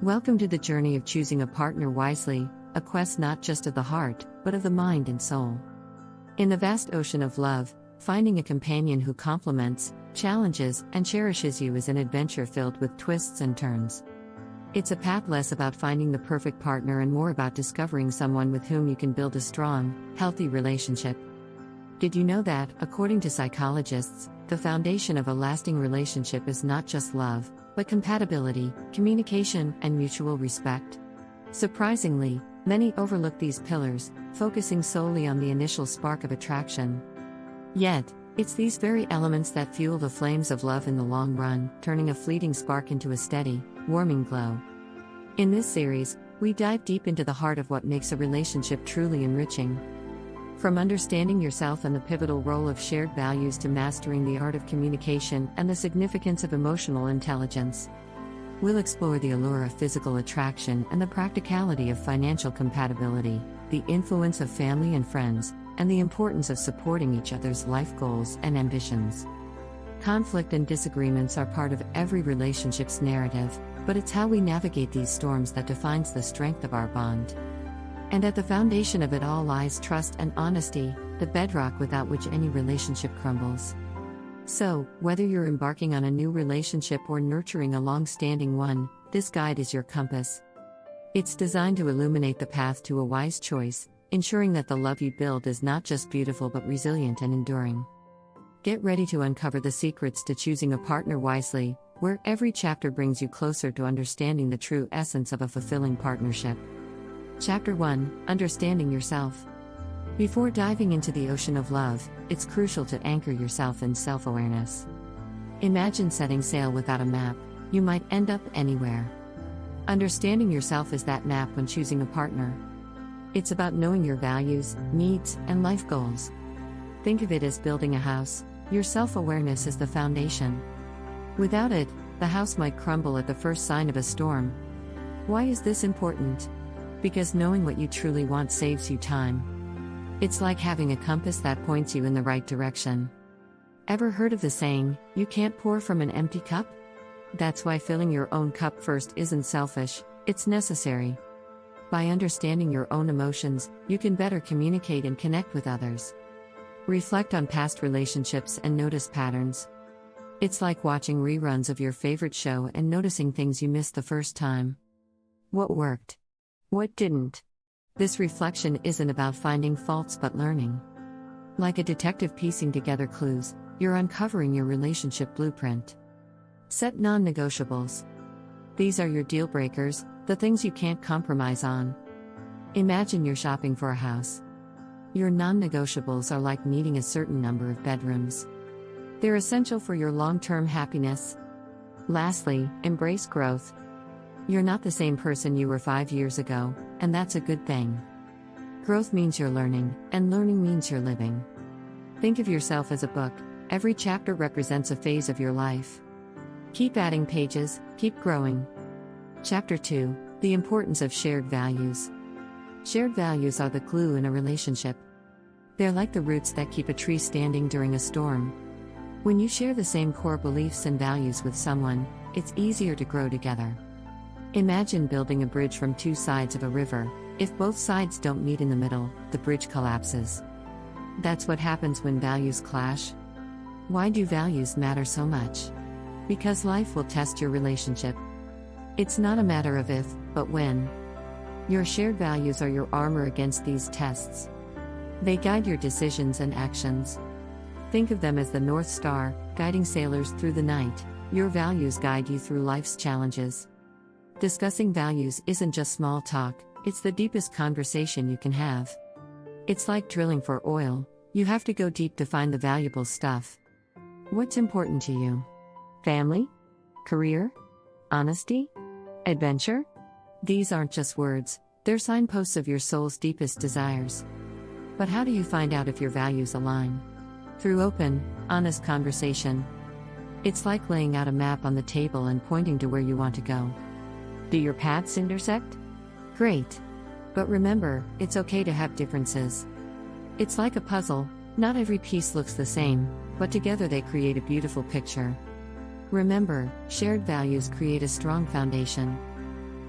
Welcome to the journey of choosing a partner wisely, a quest not just of the heart, but of the mind and soul. In the vast ocean of love, finding a companion who complements, challenges, and cherishes you is an adventure filled with twists and turns. It's a path less about finding the perfect partner and more about discovering someone with whom you can build a strong, healthy relationship. Did you know that, according to psychologists, the foundation of a lasting relationship is not just love, but compatibility, communication, and mutual respect? Surprisingly, many overlook these pillars, focusing solely on the initial spark of attraction. Yet, it's these very elements that fuel the flames of love in the long run, turning a fleeting spark into a steady, warming glow. In this series, we dive deep into the heart of what makes a relationship truly enriching. From understanding yourself and the pivotal role of shared values to mastering the art of communication and the significance of emotional intelligence. We'll explore the allure of physical attraction and the practicality of financial compatibility, the influence of family and friends, and the importance of supporting each other's life goals and ambitions. Conflict and disagreements are part of every relationship's narrative, but it's how we navigate these storms that defines the strength of our bond. And at the foundation of it all lies trust and honesty, the bedrock without which any relationship crumbles. So, whether you're embarking on a new relationship or nurturing a long-standing one, this guide is your compass. It's designed to illuminate the path to a wise choice, ensuring that the love you build is not just beautiful but resilient and enduring. Get ready to uncover the secrets to choosing a partner wisely, where every chapter brings you closer to understanding the true essence of a fulfilling partnership. Chapter 1: Understanding Yourself. Before diving into the ocean of love, it's crucial to anchor yourself in self-awareness. Imagine setting sail without a map. You might end up anywhere. Understanding yourself is that map when choosing a partner. It's about knowing your values, needs, and life goals. Think of it as building a house. Your self-awareness is the foundation. Without it, the house might crumble at the first sign of a storm. Why is this important? Because knowing what you truly want saves you time. It's like having a compass that points you in the right direction. Ever heard of the saying, "You can't pour from an empty cup"? That's why filling your own cup first isn't selfish, it's necessary. By understanding your own emotions, you can better communicate and connect with others. Reflect on past relationships and notice patterns. It's like watching reruns of your favorite show and noticing things you missed the first time. What worked? What didn't? This reflection isn't about finding faults but learning. Like a detective piecing together clues, you're uncovering your relationship blueprint. Set non-negotiables. These are your deal breakers, the things you can't compromise on. Imagine you're shopping for a house. Your non-negotiables are like needing a certain number of bedrooms. They're essential for your long-term happiness. Lastly, embrace growth. You're not the same person you were 5 years ago, and that's a good thing. Growth means you're learning, and learning means you're living. Think of yourself as a book. Every chapter represents a phase of your life. Keep adding pages, keep growing. Chapter 2: The Importance of Shared Values. Shared values are the glue in a relationship. They're like the roots that keep a tree standing during a storm. When you share the same core beliefs and values with someone, it's easier to grow together. Imagine building a bridge from two sides of a river. If both sides don't meet in the middle, the bridge collapses. That's what happens when values clash. Why do values matter so much? Because life will test your relationship. It's not a matter of if, but when. Your shared values are your armor against these tests. They guide your decisions and actions. Think of them as the North Star, guiding sailors through the night. Your values guide you through life's challenges. Discussing values isn't just small talk, it's the deepest conversation you can have. It's like drilling for oil, you have to go deep to find the valuable stuff. What's important to you? Family? Career? Honesty? Adventure? These aren't just words, they're signposts of your soul's deepest desires. But how do you find out if your values align? Through open, honest conversation. It's like laying out a map on the table and pointing to where you want to go. Do your paths intersect? Great. But remember, it's okay to have differences. It's like a puzzle, not every piece looks the same, but together they create a beautiful picture. Remember, shared values create a strong foundation.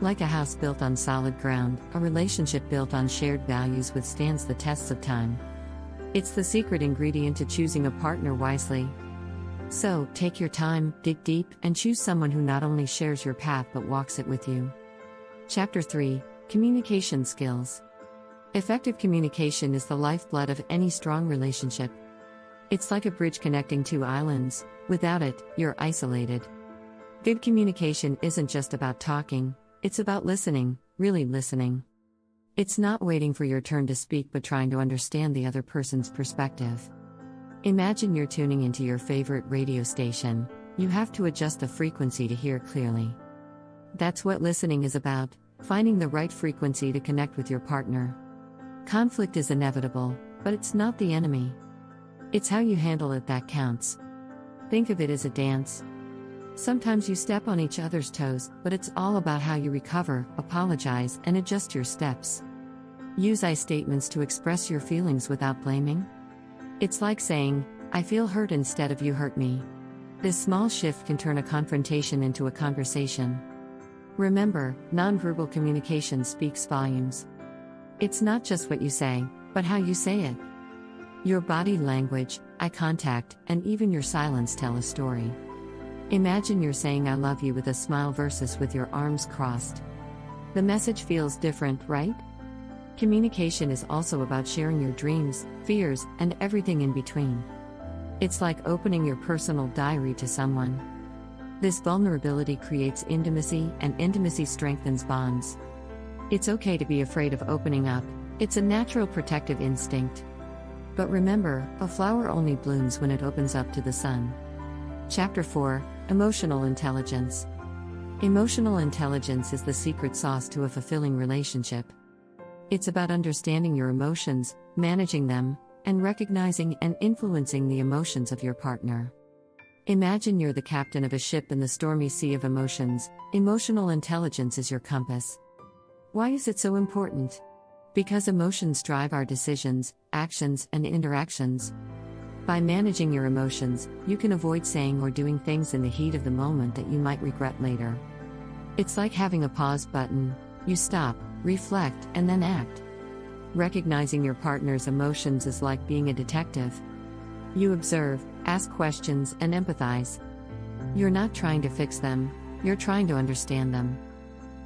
Like a house built on solid ground, a relationship built on shared values withstands the tests of time. It's the secret ingredient to choosing a partner wisely. So, take your time, dig deep, and choose someone who not only shares your path but walks it with you. Chapter 3: Communication Skills. Effective communication is the lifeblood of any strong relationship. It's like a bridge connecting two islands. Without it, you're isolated. Good communication isn't just about talking, it's about listening, really listening. It's not waiting for your turn to speak but trying to understand the other person's perspective. Imagine you're tuning into your favorite radio station. You have to adjust the frequency to hear clearly. That's what listening is about, finding the right frequency to connect with your partner. Conflict is inevitable, but it's not the enemy. It's how you handle it that counts. Think of it as a dance. Sometimes you step on each other's toes, but it's all about how you recover, apologize, and adjust your steps. Use I statements to express your feelings without blaming. It's like saying, "I feel hurt" instead of "you hurt me." This small shift can turn a confrontation into a conversation. Remember, nonverbal communication speaks volumes. It's not just what you say, but how you say it. Your body language, eye contact, and even your silence tell a story. Imagine you're saying "I love you" with a smile versus with your arms crossed. The message feels different, right? Communication is also about sharing your dreams, fears, and everything in between. It's like opening your personal diary to someone. This vulnerability creates intimacy, and intimacy strengthens bonds. It's okay to be afraid of opening up, it's a natural protective instinct. But remember, a flower only blooms when it opens up to the sun. Chapter 4: Emotional Intelligence. Emotional intelligence is the secret sauce to a fulfilling relationship. It's about understanding your emotions, managing them, and recognizing and influencing the emotions of your partner. Imagine you're the captain of a ship in the stormy sea of emotions. Emotional intelligence is your compass. Why is it so important? Because emotions drive our decisions, actions, and interactions. By managing your emotions, you can avoid saying or doing things in the heat of the moment that you might regret later. It's like having a pause button. You stop, reflect, and then act. Recognizing your partner's emotions is like being a detective. You observe, ask questions, and empathize. You're not trying to fix them, you're trying to understand them.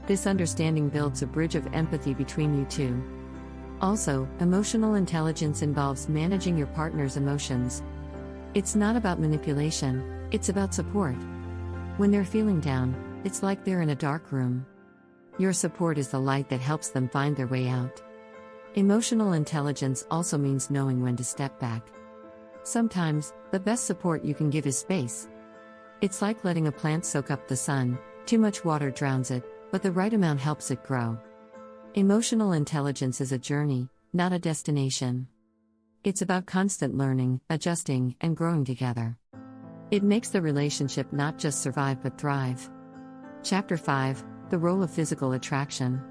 This understanding builds a bridge of empathy between you two. Also, emotional intelligence involves managing your partner's emotions. It's not about manipulation, it's about support. When they're feeling down, it's like they're in a dark room. Your support is the light that helps them find their way out. Emotional intelligence also means knowing when to step back. Sometimes, the best support you can give is space. It's like letting a plant soak up the sun. Too much water drowns it, but the right amount helps it grow. Emotional intelligence is a journey, not a destination. It's about constant learning, adjusting, and growing together. It makes the relationship not just survive but thrive. Chapter 5: The Role of Physical Attraction.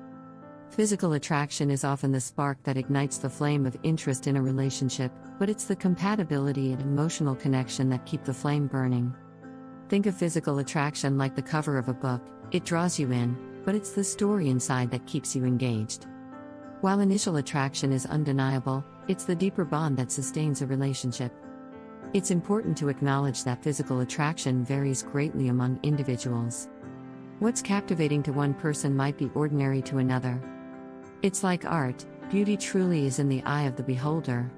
Physical attraction is often the spark that ignites the flame of interest in a relationship, but it's the compatibility and emotional connection that keep the flame burning. Think of physical attraction like the cover of a book. It draws you in, but it's the story inside that keeps you engaged. While initial attraction is undeniable, it's the deeper bond that sustains a relationship. It's important to acknowledge that physical attraction varies greatly among individuals. What's captivating to one person might be ordinary to another. It's like art, beauty truly is in the eye of the beholder.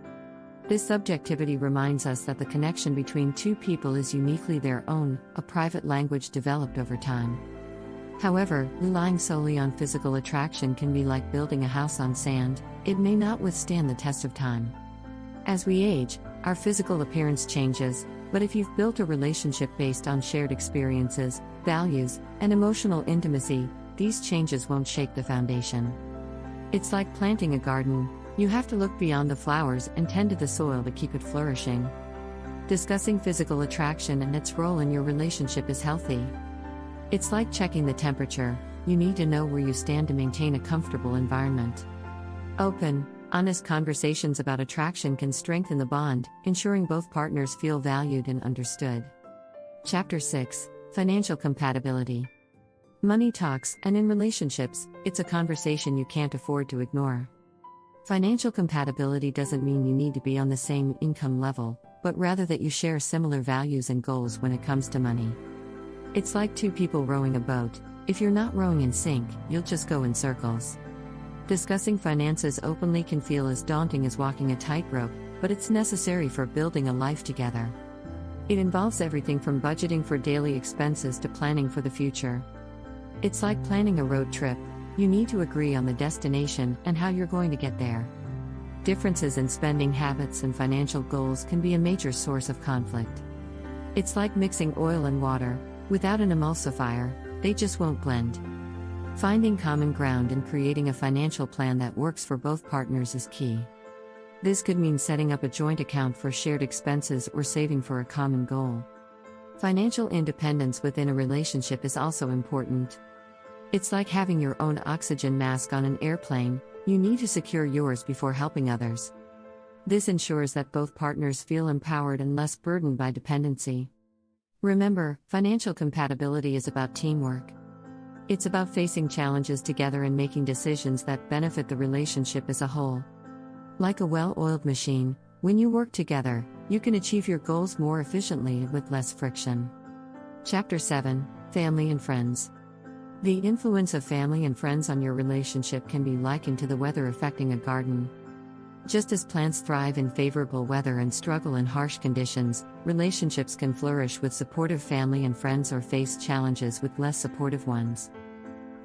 This subjectivity reminds us that the connection between two people is uniquely their own, a private language developed over time. However, relying solely on physical attraction can be like building a house on sand. It may not withstand the test of time. As we age, our physical appearance changes, but if you've built a relationship based on shared experiences, values, and emotional intimacy, these changes won't shake the foundation. It's like planting a garden. You have to look beyond the flowers and tend to the soil to keep it flourishing. Discussing physical attraction and its role in your relationship is healthy. It's like checking the temperature. You need to know where you stand to maintain a comfortable environment. Open, honest conversations about attraction can strengthen the bond, ensuring both partners feel valued and understood. Chapter 6: Financial Compatibility. Money talks, and in relationships, it's a conversation you can't afford to ignore. Financial compatibility doesn't mean you need to be on the same income level, but rather that you share similar values and goals when it comes to money. It's like two people rowing a boat. If you're not rowing in sync, you'll just go in circles. Discussing finances openly can feel as daunting as walking a tightrope, but it's necessary for building a life together. It involves everything from budgeting for daily expenses to planning for the future. It's like planning a road trip. You need to agree on the destination and how you're going to get there. Differences in spending habits and financial goals can be a major source of conflict. It's like mixing oil and water. Without an emulsifier, they just won't blend. Finding common ground and creating a financial plan that works for both partners is key. This could mean setting up a joint account for shared expenses or saving for a common goal. Financial independence within a relationship is also important. It's like having your own oxygen mask on an airplane. You need to secure yours before helping others. This ensures that both partners feel empowered and less burdened by dependency. Remember, financial compatibility is about teamwork. It's about facing challenges together and making decisions that benefit the relationship as a whole. Like a well-oiled machine, when you work together, you can achieve your goals more efficiently and with less friction. Chapter 7: Family and Friends. The influence of family and friends on your relationship can be likened to the weather affecting a garden. Just as plants thrive in favorable weather and struggle in harsh conditions, relationships can flourish with supportive family and friends or face challenges with less supportive ones.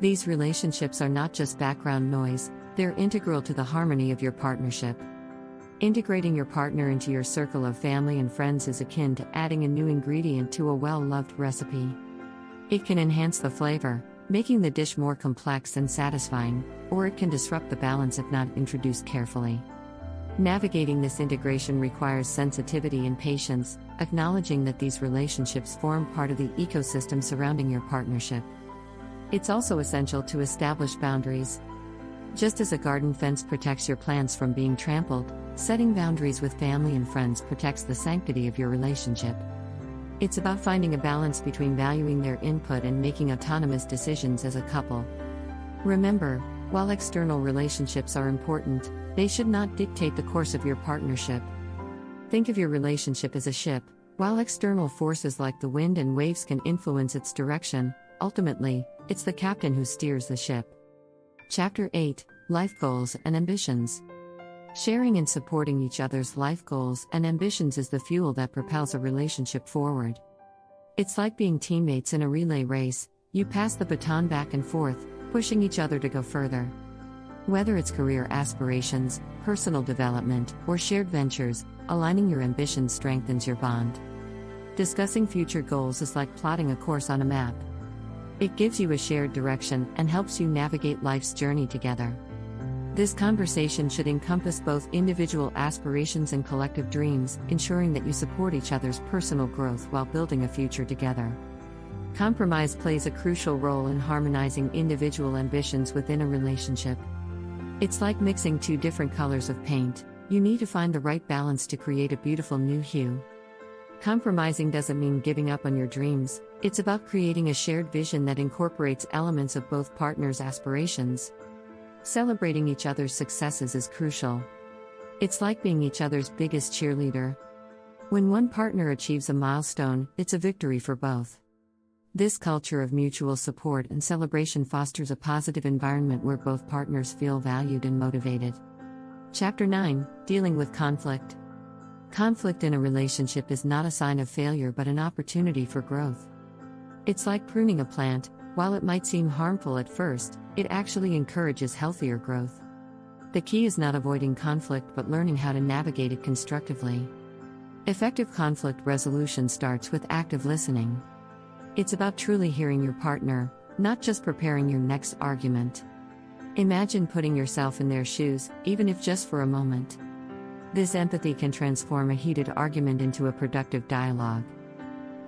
These relationships are not just background noise, they're integral to the harmony of your partnership. Integrating your partner into your circle of family and friends is akin to adding a new ingredient to a well-loved recipe. It can enhance the flavor, making the dish more complex and satisfying, or it can disrupt the balance if not introduced carefully. Navigating this integration requires sensitivity and patience, acknowledging that these relationships form part of the ecosystem surrounding your partnership. It's also essential to establish boundaries. Just as a garden fence protects your plants from being trampled, setting boundaries with family and friends protects the sanctity of your relationship. It's about finding a balance between valuing their input and making autonomous decisions as a couple. Remember, while external relationships are important, they should not dictate the course of your partnership. Think of your relationship as a ship. While external forces like the wind and waves can influence its direction, ultimately, it's the captain who steers the ship. Chapter 8: Life Goals and Ambitions. Sharing and supporting each other's life goals and ambitions is the fuel that propels a relationship forward. It's like being teammates in a relay race. You pass the baton back and forth, pushing each other to go further. Whether it's career aspirations, personal development, or shared ventures, aligning your ambitions strengthens your bond. Discussing future goals is like plotting a course on a map. It gives you a shared direction and helps you navigate life's journey together. This conversation should encompass both individual aspirations and collective dreams, ensuring that you support each other's personal growth while building a future together. Compromise plays a crucial role in harmonizing individual ambitions within a relationship. It's like mixing two different colors of paint. You need to find the right balance to create a beautiful new hue. Compromising doesn't mean giving up on your dreams, it's about creating a shared vision that incorporates elements of both partners' aspirations. Celebrating each other's successes is crucial. It's like being each other's biggest cheerleader. When one partner achieves a milestone, it's a victory for both. This culture of mutual support and celebration fosters a positive environment where both partners feel valued and motivated. Chapter 9: Dealing with Conflict. Conflict in a relationship is not a sign of failure but an opportunity for growth. It's like pruning a plant. While it might seem harmful at first, it actually encourages healthier growth. The key is not avoiding conflict but learning how to navigate it constructively. Effective conflict resolution starts with active listening. It's about truly hearing your partner, not just preparing your next argument. Imagine putting yourself in their shoes, even if just for a moment. This empathy can transform a heated argument into a productive dialogue.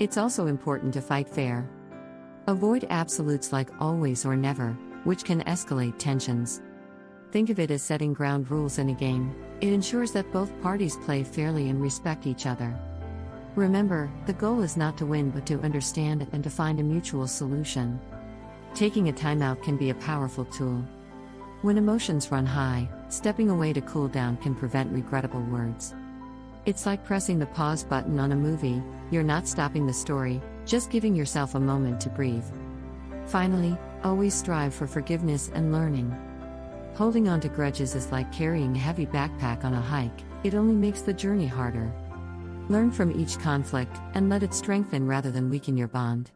It's also important to fight fair. Avoid absolutes like always or never, which can escalate tensions. Think of it as setting ground rules in a game. It ensures that both parties play fairly and respect each other. Remember, the goal is not to win but to understand and to find a mutual solution. Taking a timeout can be a powerful tool. When emotions run high, stepping away to cool down can prevent regrettable words. It's like pressing the pause button on a movie. You're not stopping the story, just giving yourself a moment to breathe. Finally, always strive for forgiveness and learning. Holding on to grudges is like carrying a heavy backpack on a hike, it only makes the journey harder. Learn from each conflict and let it strengthen rather than weaken your bond.